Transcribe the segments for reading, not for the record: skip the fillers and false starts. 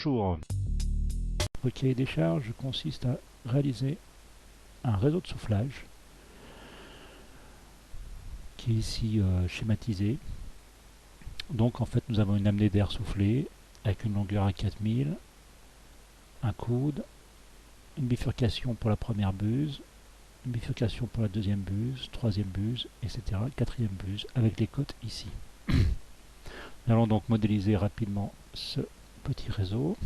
Bonjour. Le cahier des charges consiste à réaliser un réseau de soufflage qui est ici schématisé. Donc en fait nous avons une amenée d'air soufflé avec une longueur à 4000, un coude, une bifurcation pour la première buse, une bifurcation pour la deuxième buse, troisième buse, etc. Quatrième buse avec les côtes ici. Nous allons donc modéliser rapidement ce petit réseau.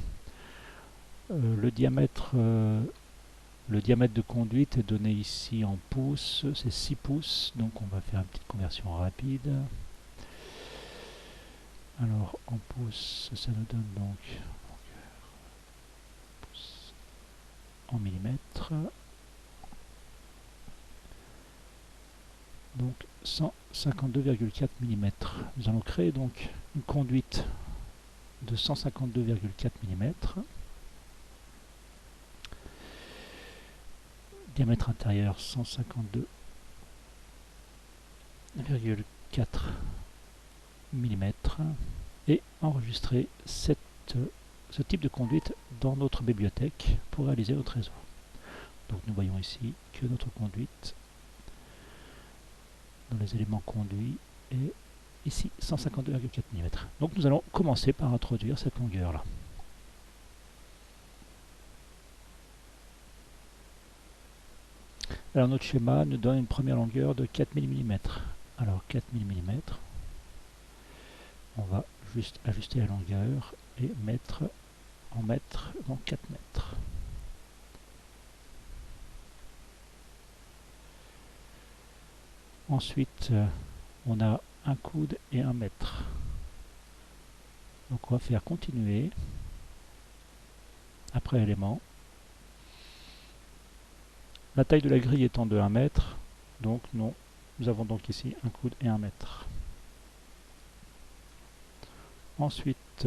Le diamètre de conduite est donné ici en pouces, c'est 6 pouces, donc on va faire une petite conversion rapide. Alors en pouces, ça nous donne donc pouces en millimètres, donc 152,4 mm. Nous allons créer donc une conduite de 152,4 mm. Diamètre intérieur 152,4 mm et enregistrer ce type de conduite dans notre bibliothèque pour réaliser notre réseau. Donc nous voyons ici que notre conduite dans les éléments conduits est ici 152,4 mm. Donc nous allons commencer par introduire cette longueur là. Alors notre schéma nous donne une première longueur de 4000 mm. Alors 4000 mm, on va juste ajuster la longueur et mettre en mètres, donc 4 mètres. Ensuite, on a un coude et 1 mètre. Donc on va faire continuer après élément. La taille de la grille étant de 1 mètre, donc nous avons donc ici un coude et 1 mètre. Ensuite,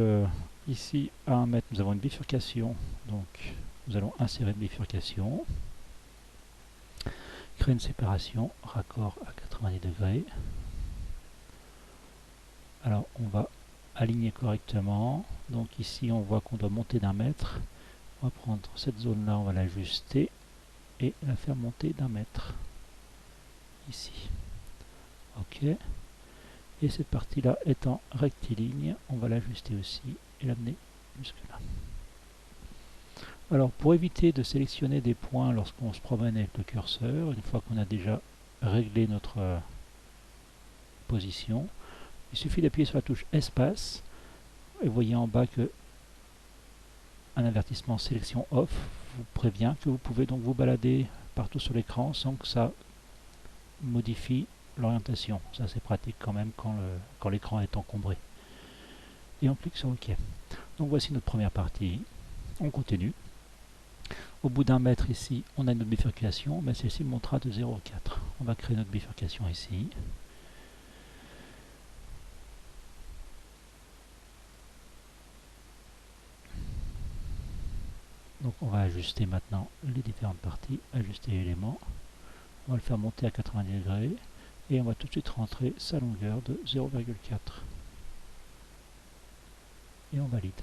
ici à 1 mètre, nous avons une bifurcation, donc nous allons insérer une bifurcation, créer une séparation, raccord à 90 degrés. Alors on va aligner correctement, donc ici on voit qu'on doit monter d'1 mètre. On va prendre cette zone là, on va l'ajuster et la faire monter d'1 mètre ici. Ok, et cette partie là étant rectiligne, on va l'ajuster aussi et l'amener jusque là. Alors pour éviter de sélectionner des points lorsqu'on se promène avec le curseur, une fois qu'on a déjà réglé notre position, il suffit d'appuyer sur la touche espace et vous voyez en bas que un avertissement sélection off vous prévient que vous pouvez donc vous balader partout sur l'écran sans que ça modifie l'orientation. Ça c'est pratique quand même quand l'écran est encombré. Et on clique sur OK. Donc voici notre première partie. On continue. Au bout d'1 mètre ici, on a notre bifurcation, mais celle-ci montera de 0,4. On va créer notre bifurcation ici. Donc on va ajuster maintenant les différentes parties, ajuster l'élément. On va le faire monter à 90 degrés et on va tout de suite rentrer sa longueur de 0,4. Et on valide.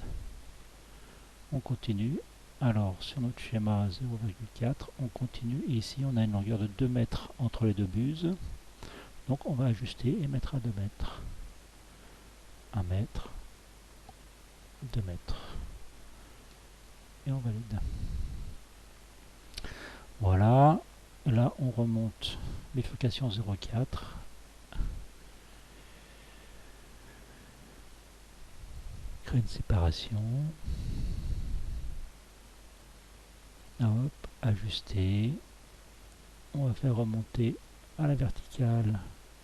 On continue. Alors sur notre schéma 0,4, on continue et ici on a une longueur de 2 mètres entre les deux buses. Donc on va ajuster et mettre à 2 mètres. 1 mètre, 2 mètres. Et on valide. Voilà, là on remonte bifurcation 0,4. Créer une séparation. Hop, ajuster. On va faire remonter à la verticale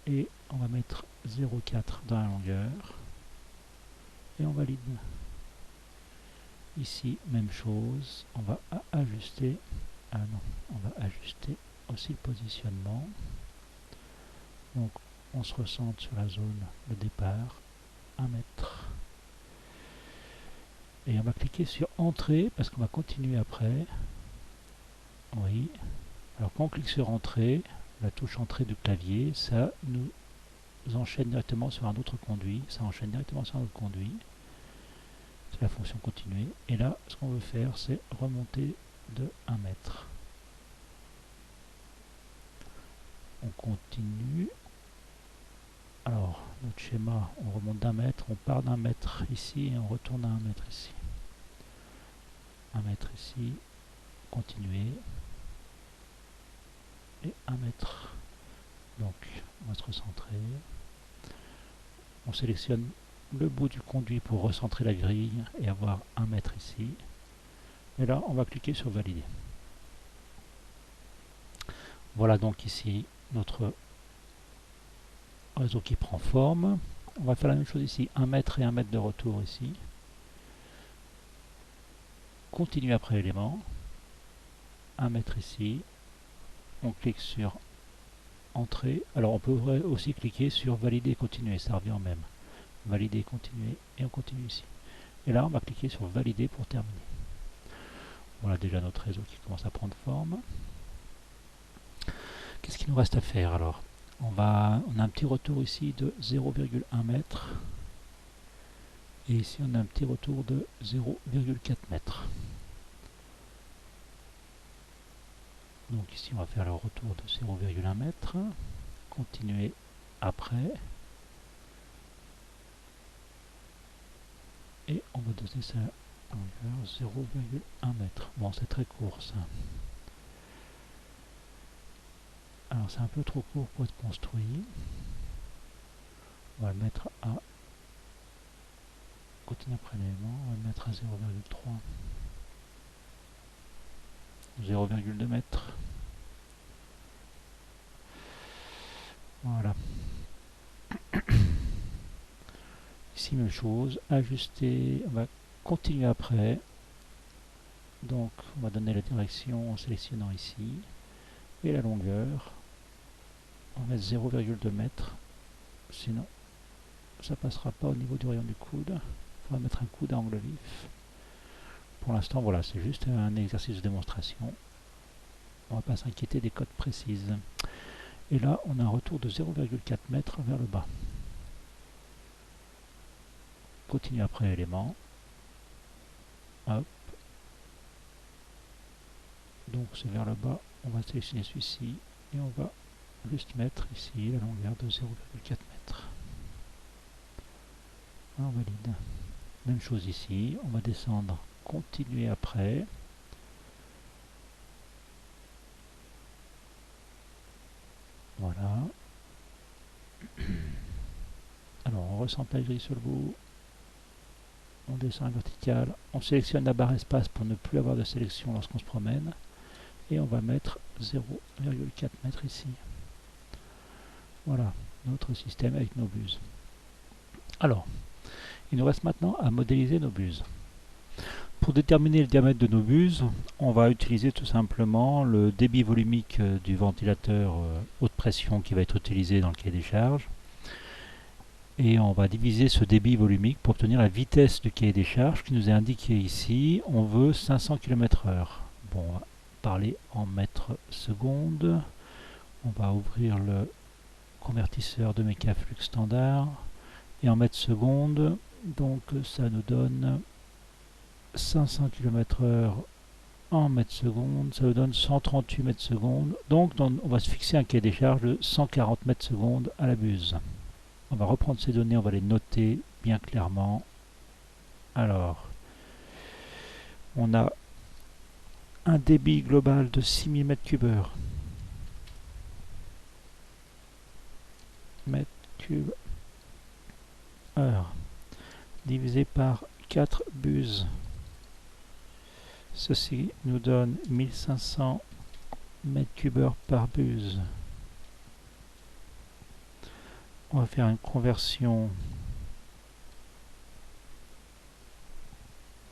et on va mettre 0,4 dans la longueur. Et on valide. Ici, même chose, on va ajuster. Ah non, on va ajuster aussi le positionnement. Donc on se recentre sur la zone de départ, 1 mètre. Et on va cliquer sur Entrée parce qu'on va continuer après. Oui. Alors quand on clique sur Entrée, la touche Entrée du clavier, ça nous enchaîne directement sur un autre conduit. Ça enchaîne directement sur un autre conduit. c'est la fonction continuer. Et là, ce qu'on veut faire, c'est remonter de 1 mètre. On continue. Alors, notre schéma, on remonte d'1 mètre, on part d'1 mètre ici et on retourne à 1 mètre ici. 1 mètre ici, continuer. Et 1 mètre. Donc, on va se recentrer. On sélectionne le bout du conduit pour recentrer la grille et avoir 1 mètre ici. Et là, on va cliquer sur valider. Voilà donc ici notre réseau qui prend forme. On va faire la même chose ici, 1 mètre et 1 mètre de retour ici. Continue après élément. 1 mètre ici. On clique sur entrée. Alors on peut aussi cliquer sur valider et continuer, ça revient en même. Valider et continuer, et on continue ici. Et là on va cliquer sur valider pour terminer. Voilà déjà notre réseau qui commence à prendre forme. Qu'est-ce qu'il nous reste à faire alors? On a un petit retour ici de 0,1 mètre. Et ici on a un petit retour de 0,4 mètres. Donc ici on va faire le retour de 0,1 mètre. Continuer après. Et on va donner ça longueur 0,1 mètre. Bon, c'est très court ça. Alors c'est un peu trop court pour être construit. On va le mettre à... Continue après l'élément, on va le mettre à 0,3. 0,2 mètres. Voilà. Ici même chose, ajuster, on va continuer après. Donc on va donner la direction en sélectionnant ici. Et la longueur, on va mettre 0,2 mètres. Sinon, ça passera pas au niveau du rayon du coude. On va mettre un coude à angle vif. Pour l'instant, voilà, c'est juste un exercice de démonstration. On va pas s'inquiéter des codes précises. Et là, on a un retour de 0,4 mètres vers le bas. Continue après élément. Hop. Donc c'est vers le bas. On va sélectionner celui-ci et on va juste mettre ici la longueur de 0,4 mètres. On valide. Même chose ici. On va descendre. Continuer après. Voilà. Alors on recentre la grille sur le bout. On descend à la verticale. On sélectionne la barre espace pour ne plus avoir de sélection lorsqu'on se promène. Et on va mettre 0,4 mètres ici. Voilà notre système avec nos buses. Alors, il nous reste maintenant à modéliser nos buses. Pour déterminer le diamètre de nos buses, on va utiliser tout simplement le débit volumique du ventilateur haute pression qui va être utilisé dans le cahier des charges. Et on va diviser ce débit volumique pour obtenir la vitesse du cahier des charges qui nous est indiquée ici. On veut 500 km/h. Bon, on va parler en mètres secondes. On va ouvrir le convertisseur de Mecaflux standard. Et en mètres secondes, donc ça nous donne 500 km/h en mètres secondes, ça nous donne 138 mètres secondes. Donc on va se fixer un cahier des charges de 140 mètres secondes à la buse. On va reprendre ces données, on va les noter bien clairement. Alors, on a un débit global de 6000 m3 mètre cube heure divisé par 4 buses. Ceci nous donne 1500 m3 heure par buse. On va faire une conversion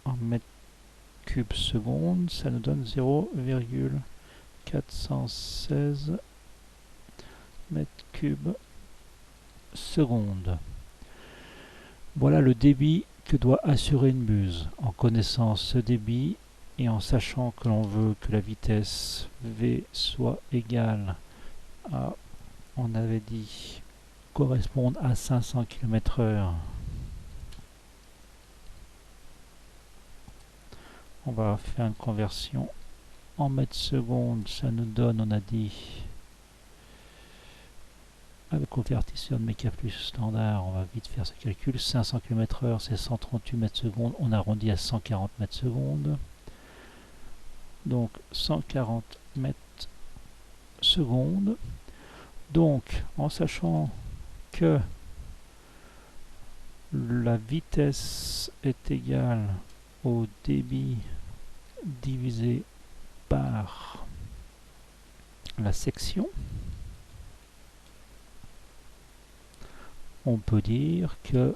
en mètres cubes secondes. Ça nous donne 0,416 mètres cubes secondes. Voilà le débit que doit assurer une buse. En connaissant ce débit et en sachant que l'on veut que la vitesse V soit égale à, on avait dit, correspondre à 500 km/h On va faire une conversion en mètres secondes. Ça nous donne, on a dit, avec convertisseur de méca plus standard, on va vite faire ce calcul. 500 km/h, c'est 138 mètres secondes. On arrondit à 140 mètres secondes. Donc 140 mètres secondes. Donc, en sachant que la vitesse est égale au débit divisé par la section, on peut dire que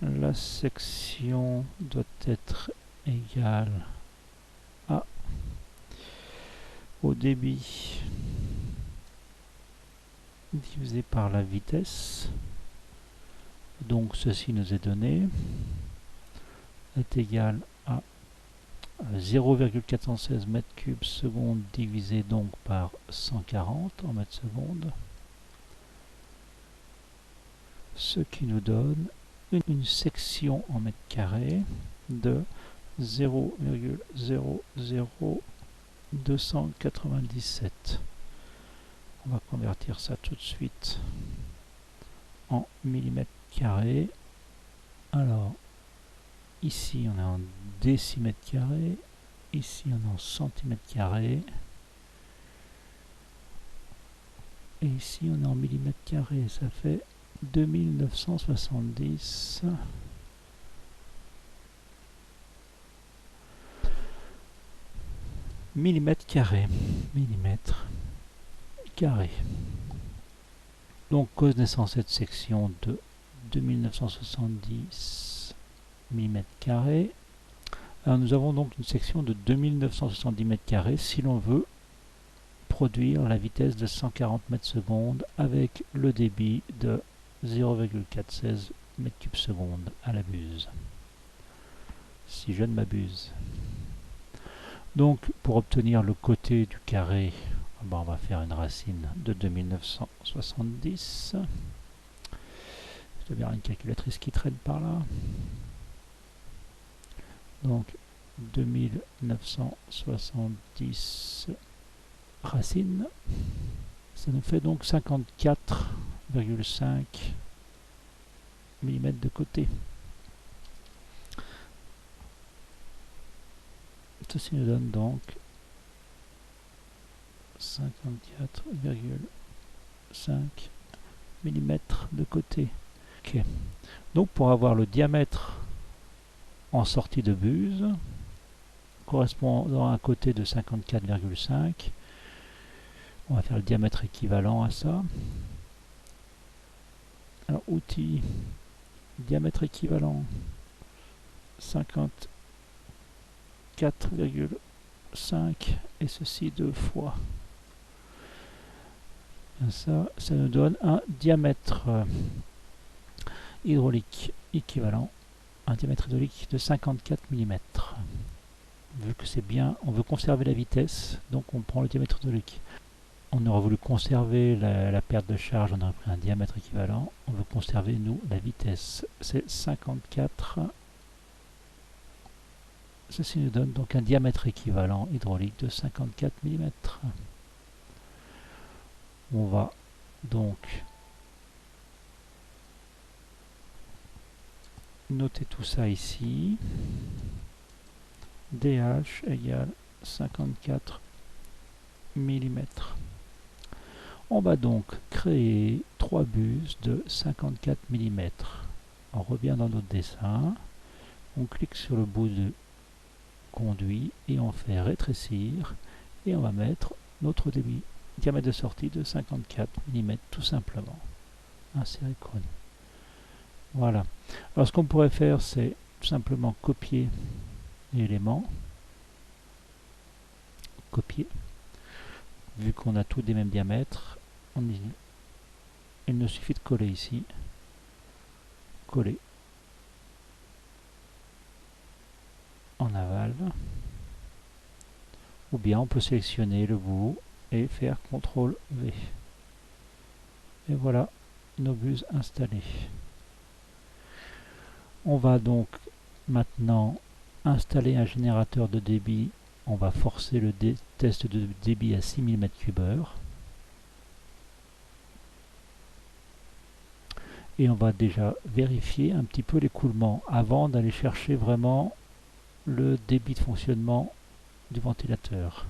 la section doit être égale au débit divisé par la vitesse. Donc ceci nous est donné, est égal à 0,416 mètres cubes seconde divisé donc par 140 en mètres secondes, ce qui nous donne une section en mètres carrés de 0,00297. On va convertir ça tout de suite en millimètres carrés. Alors, ici on est en décimètres carrés, ici on est en centimètres carrés, et ici on est en millimètres carrés. Ça fait 2970 millimètres carrés. Millimètres carrés. Donc, connaissant cette section de 2970 mm², alors nous avons donc une section de 2970 m² si l'on veut produire la vitesse de 140 mètres secondes avec le débit de 0,416 m³ seconde à la buse, si je ne m'abuse. Donc, pour obtenir le côté du carré, on va faire une racine de 2970. Je dois bien une calculatrice qui traîne par là. Donc 2970 racines, ça nous fait donc 54,5 mm de côté. Ceci nous donne donc 54,5 mm de côté. Ok. Donc pour avoir le diamètre en sortie de buse correspondant à un côté de 54,5, on va faire le diamètre équivalent à ça. Alors outil, diamètre équivalent 54,5 et ceci 2 fois. Ça nous donne un diamètre hydraulique équivalent, un diamètre hydraulique de 54 mm. Vu que c'est bien, on veut conserver la vitesse, donc on prend le diamètre hydraulique. On aurait voulu conserver la perte de charge, on aurait pris un diamètre équivalent. On veut conserver, nous, la vitesse. C'est 54. Ceci nous donne donc un diamètre équivalent hydraulique de 54 mm. On va donc noter tout ça ici. DH égale 54 mm. On va donc créer 3 buses de 54 mm. On revient dans notre dessin, on clique sur le bout de conduit et on fait rétrécir et on va mettre notre diamètre de sortie de 54 mm tout simplement. Insérer chrono. Voilà. Alors ce qu'on pourrait faire, c'est tout simplement copier l'élément. Copier. Vu qu'on a tous des mêmes diamètres, il nous suffit de coller ici. Coller. En aval. Ou bien on peut sélectionner le bout et faire CTRL V. Et voilà nos buses installées. On va donc Maintenant, installer un générateur de débit. On va forcer le test de débit à 6000 m3. Et on va déjà vérifier un petit peu l'écoulement avant d'aller chercher vraiment le débit de fonctionnement du ventilateur.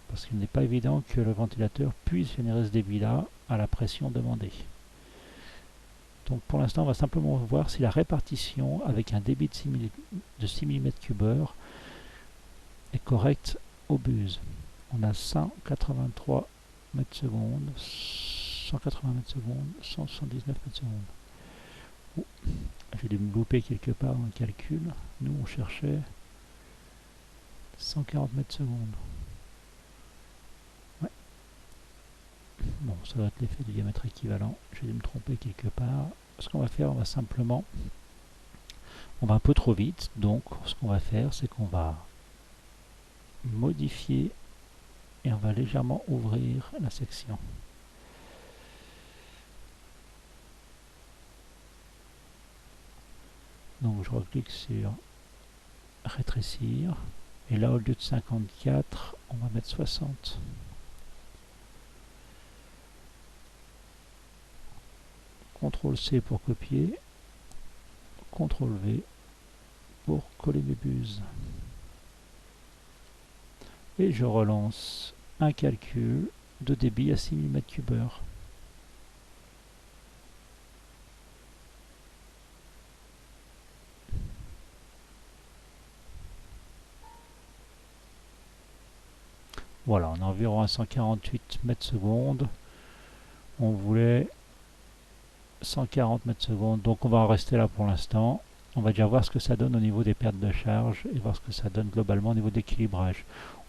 Parce qu'il n'est pas évident que le ventilateur puisse générer ce débit-là à la pression demandée. Donc pour l'instant, on va simplement voir si la répartition avec un débit de 6000 m3 est correcte au buse. On a 183 mètres secondes, 180 mètres secondes, 179 mètres secondes. Oh, j'ai dû me louper quelque part dans le calcul. Nous, on cherchait 140 mètres secondes. Ouais. Bon, ça doit être l'effet du diamètre équivalent. J'ai dû me tromper quelque part. Ce qu'on va faire, on va simplement... On va un peu trop vite, donc ce qu'on va faire, c'est qu'on va modifier et on va légèrement ouvrir la section. Donc je reclique sur rétrécir et là au lieu de 54 on va mettre 60. CTRL C pour copier, CTRL V pour coller mes buses. Et je relance un calcul de débit à 6000 m3. Voilà, on est environ à 148 mètres secondes. On voulait 140 mètres secondes, donc on va en rester là pour l'instant. On va déjà voir ce que ça donne au niveau des pertes de charge et voir ce que ça donne globalement au niveau d'équilibrage.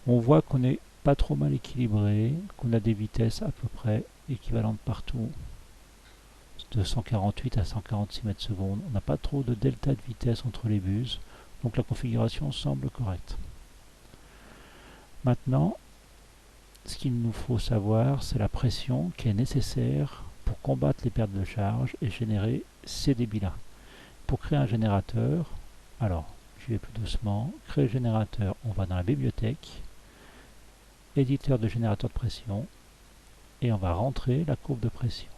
On voit qu'on n'est pas trop mal équilibré, qu'on a des vitesses à peu près équivalentes partout, de 148 à 146 mètres secondes. On n'a pas trop de delta de vitesse entre les buses, donc la configuration semble correcte. Maintenant, ce qu'il nous faut savoir, c'est la pression qui est nécessaire pour combattre les pertes de charge et générer ces débits-là. Pour créer un générateur, alors je vais plus doucement, créer générateur, on va dans la bibliothèque, éditeur de générateur de pression, et on va rentrer la courbe de pression.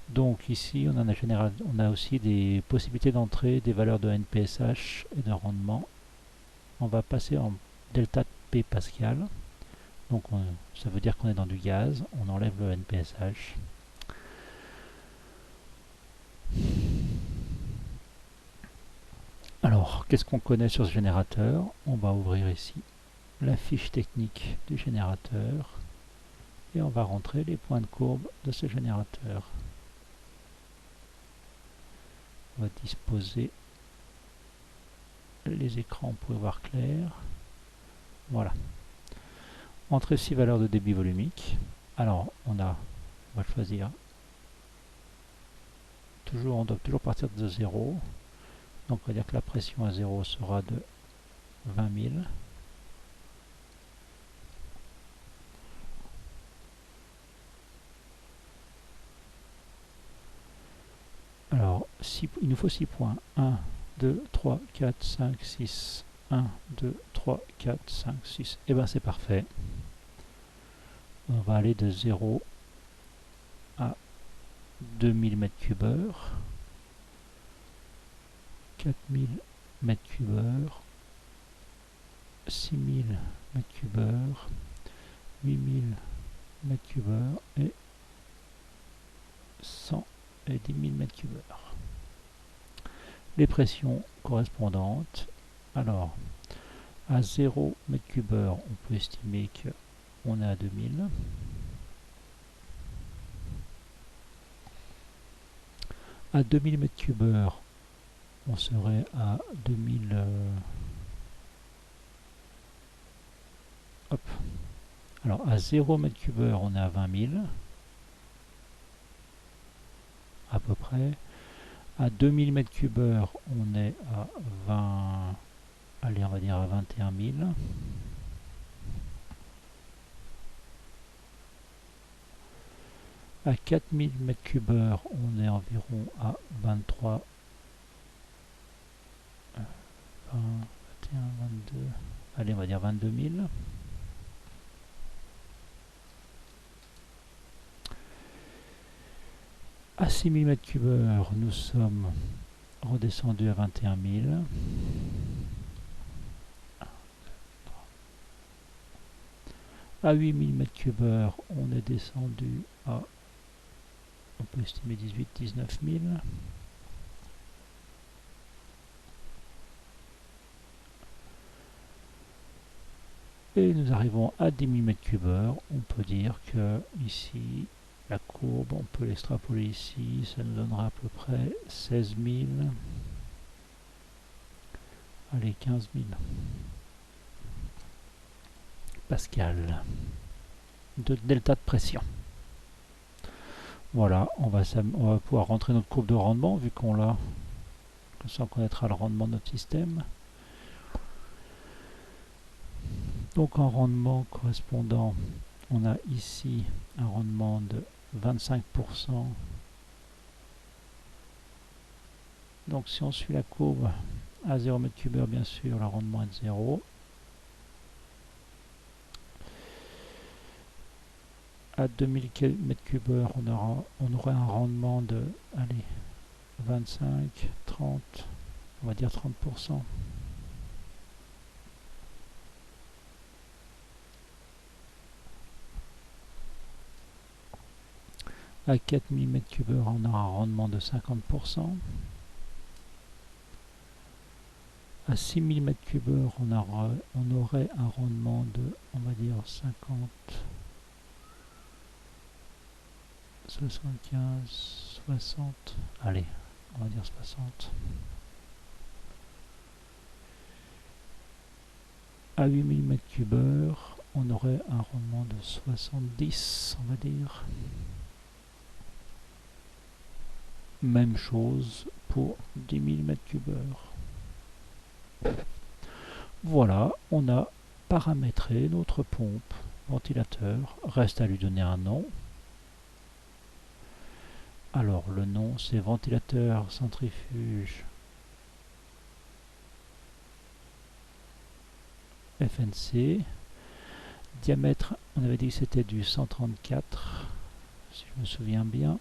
Donc ici on a aussi des possibilités d'entrée des valeurs de NPSH et de rendement. On va passer en delta P Pascal. Donc ça veut dire qu'on est dans du gaz, on enlève le NPSH. Alors, qu'est-ce qu'on connaît sur ce générateur? On va ouvrir ici la fiche technique du générateur et on va rentrer les points de courbe de ce générateur. On va disposer les écrans pour y voir clair. Voilà. Entrer 6 valeurs de débit volumique. Alors, on va choisir. On doit toujours partir de 0. Donc, on va dire que la pression à 0 sera de 20 000. Alors, il nous faut 6 points. 1, 2, 3, 4, 5, 6. 1, 2, 3, 4, 5, 6. Et bien, c'est parfait. On va aller de 0 à 2000 m3, 4000 m3, 6000 m3, 8000 m3 et 100 et 10 000 m3. Les pressions correspondantes. Alors, à 0 m3, on peut estimer qu'on est à 2000. À 2000 m3, on serait à 2000. Hop. Alors, à 0 m3, on est à 20 000. À peu près. À 2000 m3, on est à 20. Allez, on va dire à 21 000. À 4000 m3, on est environ à 23 21, 22, allez on va dire 22 000. À 6 000 m3, nous sommes redescendus à 21 000. À 8 000 m3, on est descendu à, on peut estimer 18-19 000. Et nous arrivons à 10 000 m3. On peut dire que ici, la courbe, on peut l'extrapoler ici, ça nous donnera à peu près 16 000. Allez, 15 000 pascal de delta de pression. Voilà, on va pouvoir rentrer notre courbe de rendement vu qu'on l'a, comme ça on connaîtra le rendement de notre système. Donc en rendement correspondant, on a ici un rendement de 25%. Donc si on suit la courbe à 0 m3, bien sûr, le rendement est de 0. À 2000 m3, on aurait un rendement de, allez, 25, 30, on va dire 30%. À 4000 m3, on aura un rendement de 50%. À 6000 m3, on aurait un rendement de, on va dire 50, 75, 60, allez, on va dire 60. À 8000 m3, on aurait un rendement de 70, on va dire. Même chose pour 10 000 m3. Voilà, on a paramétré notre pompe ventilateur. Reste à lui donner un nom. Alors le nom c'est ventilateur centrifuge FNC. Diamètre, on avait dit que c'était du 134, si je me souviens bien.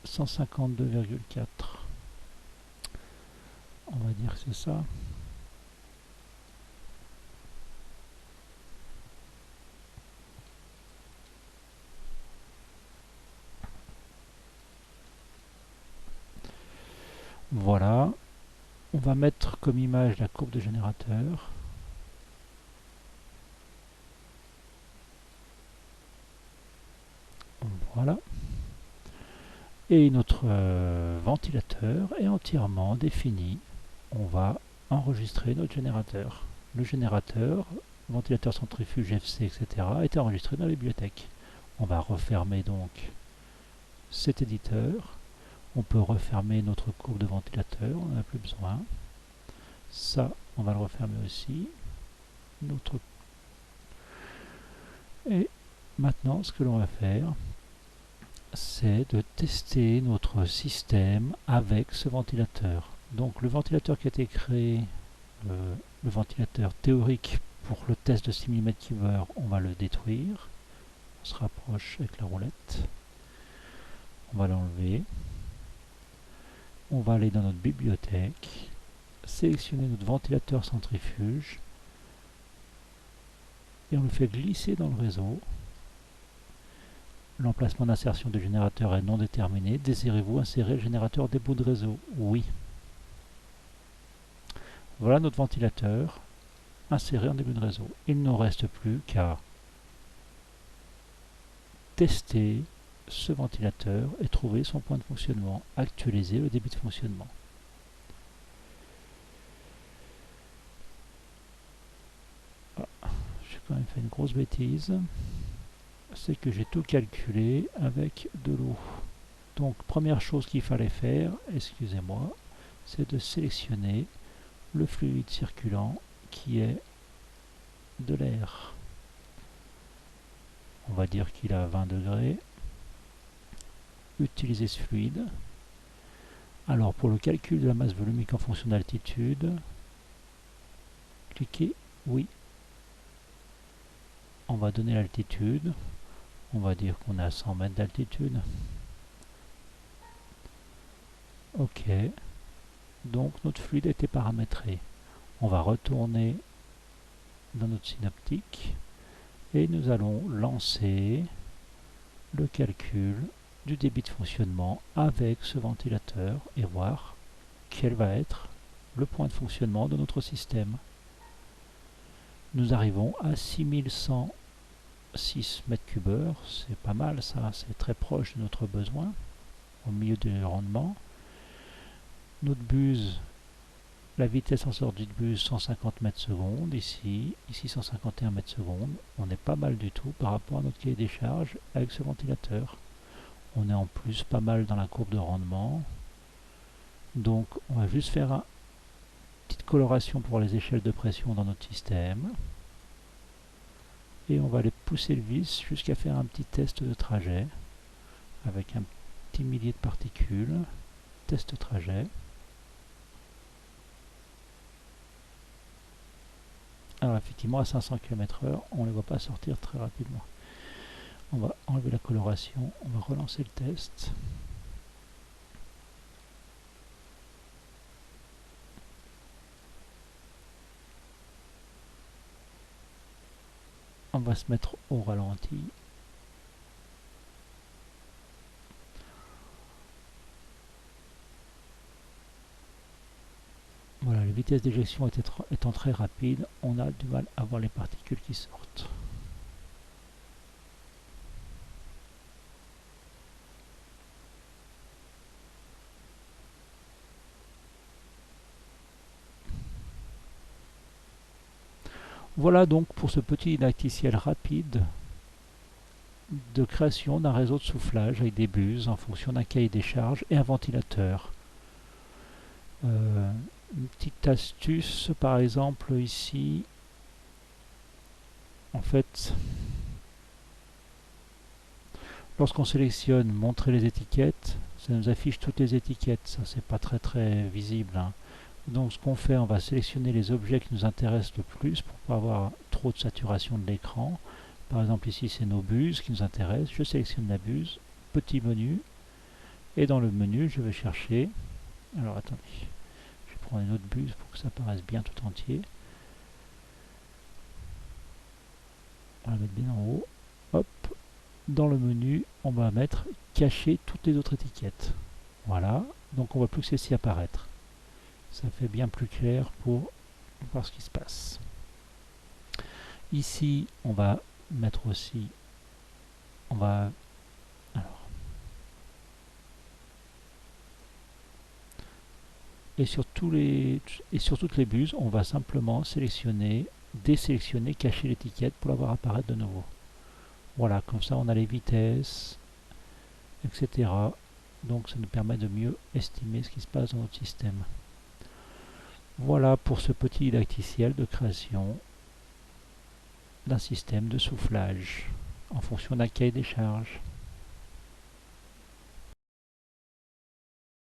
152,4. On va dire que c'est ça. Voilà. On va mettre comme image la courbe de générateur. Voilà. Et notre ventilateur est entièrement défini. On va enregistrer notre générateur. Le générateur, ventilateur centrifuge FC, etc. est enregistré dans la bibliothèque. On va refermer donc cet éditeur. On peut refermer notre courbe de ventilateur, on n'en a plus besoin. Ça, on va le refermer aussi. Et maintenant, ce que l'on va faire, c'est de tester notre système avec ce ventilateur. Donc le ventilateur qui a été créé, le ventilateur théorique pour le test de 6 000 m3, on va le détruire. On se rapproche avec la roulette. On va l'enlever. On va aller dans notre bibliothèque, sélectionner notre ventilateur centrifuge et on le fait glisser dans le réseau. L'emplacement d'insertion du générateur est non déterminé. Désirez-vous insérer le générateur des bouts de réseau? Oui. Voilà notre ventilateur inséré en début de réseau. Il ne nous reste plus qu'à tester ce ventilateur et trouver son point de fonctionnement, actualiser le débit de fonctionnement. Ah, j'ai quand même fait une grosse bêtise. C'est que j'ai tout calculé avec de l'eau. Donc première chose qu'il fallait faire, excusez-moi, c'est de sélectionner le fluide circulant qui est de l'air. On va dire qu'il a 20 degrés. Utiliser ce fluide. Alors pour le calcul de la masse volumique en fonction d'altitude, cliquez oui. On va donner l'altitude. On va dire qu'on est à 100 mètres d'altitude. Ok. Donc notre fluide a été paramétré. On va retourner dans notre synaptique et nous allons lancer le calcul du débit de fonctionnement avec ce ventilateur et voir quel va être le point de fonctionnement de notre système. Nous arrivons à 6106 m3, c'est pas mal ça, c'est très proche de notre besoin, au milieu du rendement. Notre buse, la vitesse en sortie de buse 150 m/s, ici 151 m/s, on est pas mal du tout par rapport à notre cahier des charges avec ce ventilateur. On est en plus pas mal dans la courbe de rendement, donc on va juste faire une petite coloration pour les échelles de pression dans notre système. Et on va aller pousser le vis jusqu'à faire un petit test de trajet avec un petit millier de particules. Test trajet. Alors effectivement à 500 km/h, on ne les voit pas sortir très rapidement. On va enlever la coloration, on va relancer le test. On va se mettre au ralenti. Voilà, la vitesse d'éjection étant très rapide, on a du mal à voir les particules qui sortent. Voilà donc pour ce petit didacticiel rapide de création d'un réseau de soufflage avec des buses en fonction d'un cahier des charges et un ventilateur. Une petite astuce par exemple ici, en fait, lorsqu'on sélectionne montrer les étiquettes, ça nous affiche toutes les étiquettes, ça c'est pas très visible, hein. Donc ce qu'on fait, on va sélectionner les objets qui nous intéressent le plus pour pas avoir trop de saturation de l'écran. Par exemple ici c'est nos buses qui nous intéressent, je sélectionne la buse, petit menu, et dans le menu je vais chercher, alors attendez, je vais prendre une autre buse pour que ça apparaisse bien tout entier. On va la mettre bien en haut, hop, dans le menu on va mettre cacher toutes les autres étiquettes. Voilà, donc on voit plus que celle-ci apparaître. Ça fait bien plus clair pour voir ce qui se passe. Ici, on va mettre aussi, et sur toutes les buses, on va simplement sélectionner, désélectionner, cacher l'étiquette pour la voir apparaître de nouveau. Voilà, comme ça on a les vitesses, etc. Donc ça nous permet de mieux estimer ce qui se passe dans notre système. Voilà pour ce petit didacticiel de création d'un système de soufflage en fonction d'un cahier des charges.